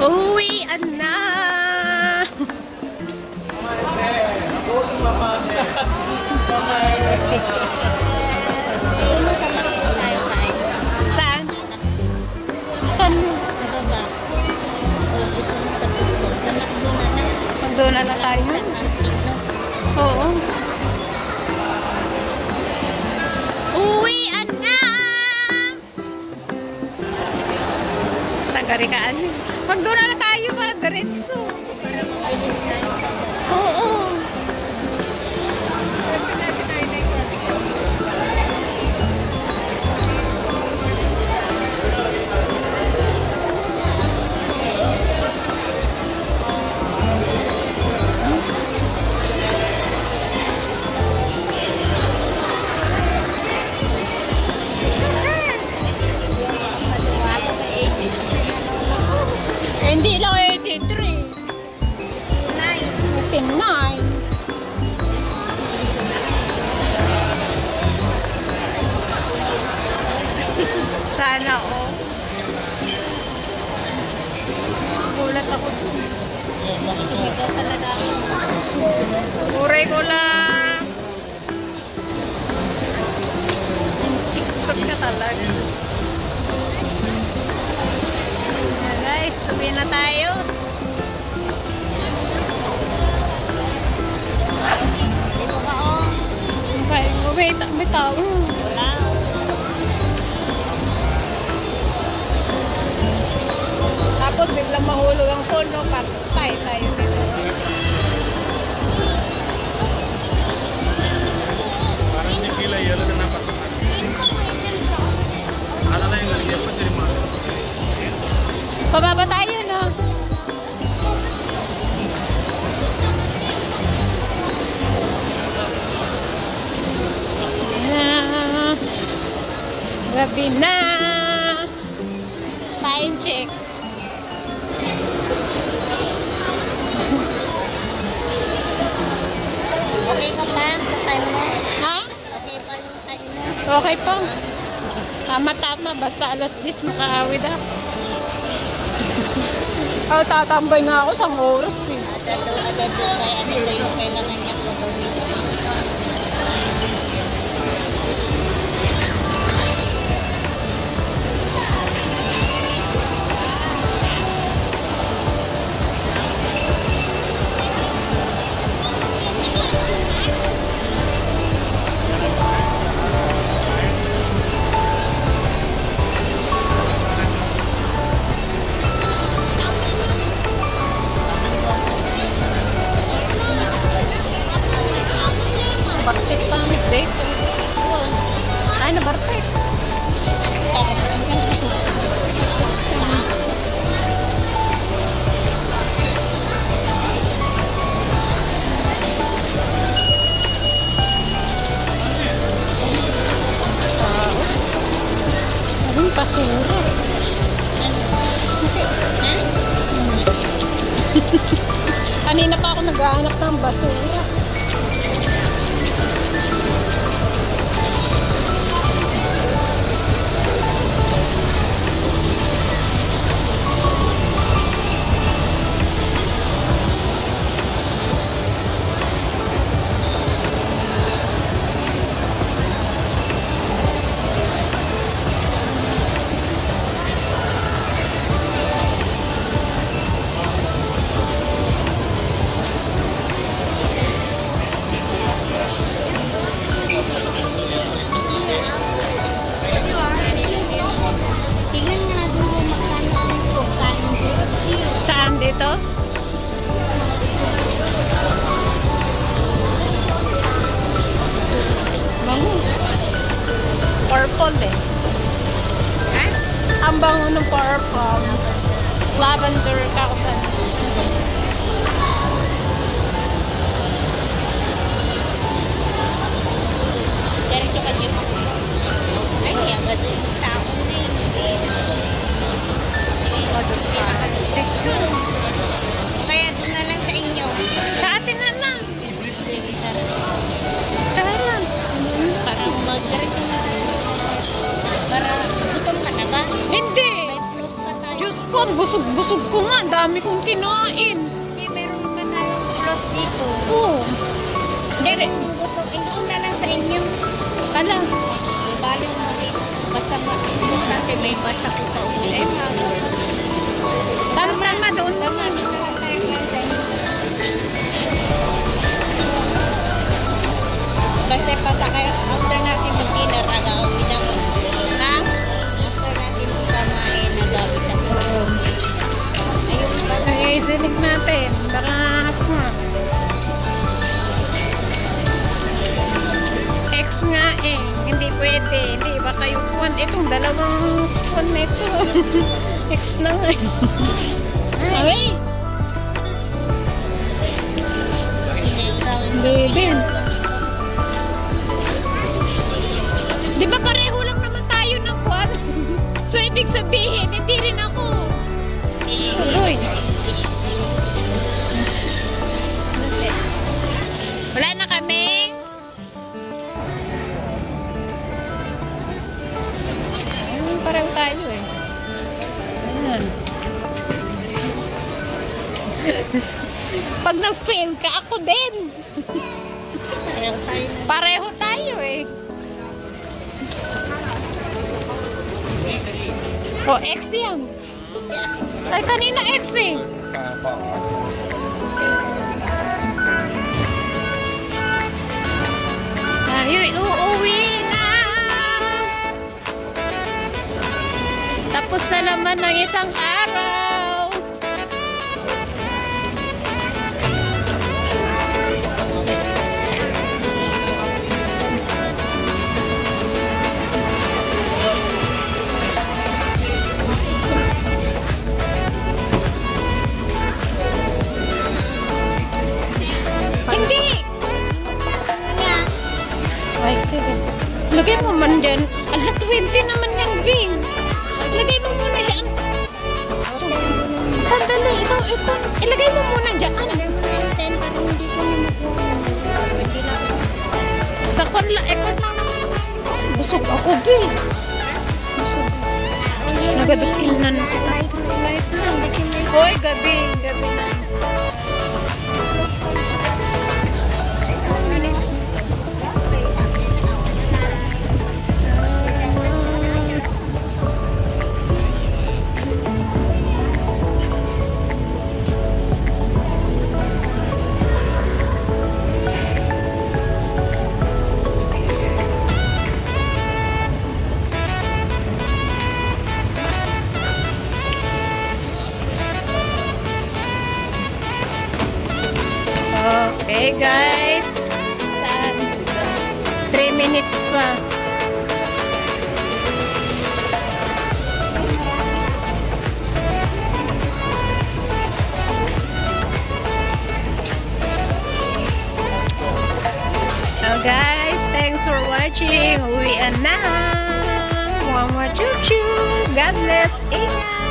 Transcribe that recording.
Uwian na! Saan? Saan? Magdoon na tayo. Oo. Uwian na! Tagarikaan. Magdoon na tayo para diretso. Oo. Hindi lang 83. 89. Sana gulat ako. Sumigaw talaga ako. Uray ko lang. TikTok ka talaga. Guys, sabi na tayo. Dito ka may tao. Wala. Tapos biglang mahulog ang phone, no? Patay tayo dito. Parang hindi kila yun na napat. Ala na yung galigyan pa din mo. Pababa tayo, no? Gabi na. Time check. Okay ka pa sa time mo? Ha? Okay pa yung time mo? Okay po. Tama-tama. Basta alas 10 makahawid ako. Tatambay nga ako sa oras eh. Agad doon kaya ano yung kailangan niya po gawin. Bartek Summit date. Ay, na Bartek. Ang basura. Kanina pa ako nag-aanak ng basura. Saan dito? Bango. Purple eh. Ha? Ang bango ng purple. Lavender kausan. Diretso ka din ako. Ay, agad yung tao na kaya doon na lang sa inyo. Sa atin na lang. Tara lang. Para mag-diretso na. Para gutom ka na ba? Hindi. May fruits pa tayo. Diyos ko, ang busog-busog ko nga. Dami kong kinain. Hindi, meron naman tayong close dito. Oo. Hindi, gutom na lang sa inyo. Ala. Bali mo dito. Basta importante may basa ko pa ulit. Tama doon. Tama, dito lang tayo yan sa inyo. Kasi pasakay, after natin mag-dinner, nag-aawit ako. Ha? After natin kumain, nag-aawit ako. Ayun ba? Ay, sinig natin. Baka X nga eh. Hindi pwede. Hindi, baka yung phone. Itong dalawang phone na ito. X na nga eh. Ay! Baby. Di ba pareho lang naman tayo ng kwan? So, ibig sabihin, hindi rin ako. Uy. Wala na kami. Ayun, pareho tayo eh. Ayan. Pag nag-fail ka, ako din. Pareho tayo eh. O, X yan. Ay, kanina X eh. Tayo'y uuwi na. Tapos na naman ng isang araw. Hindi! Ay, sige. Lagay mo man dyan. Ala, 20 naman yan, Bing. Lagay mo muna dyan. Sandali. Ilagay mo muna dyan. Sa kwan lang. Ekwan lang naman. Busog ako, Bing. Busog. Nagadukilnan ko. Hoy, gabi. Gabi na. Okay guys, 3 minutes pa. So guys, thanks for watching. Uwian na. Mama chuchu. God bless. Ingat.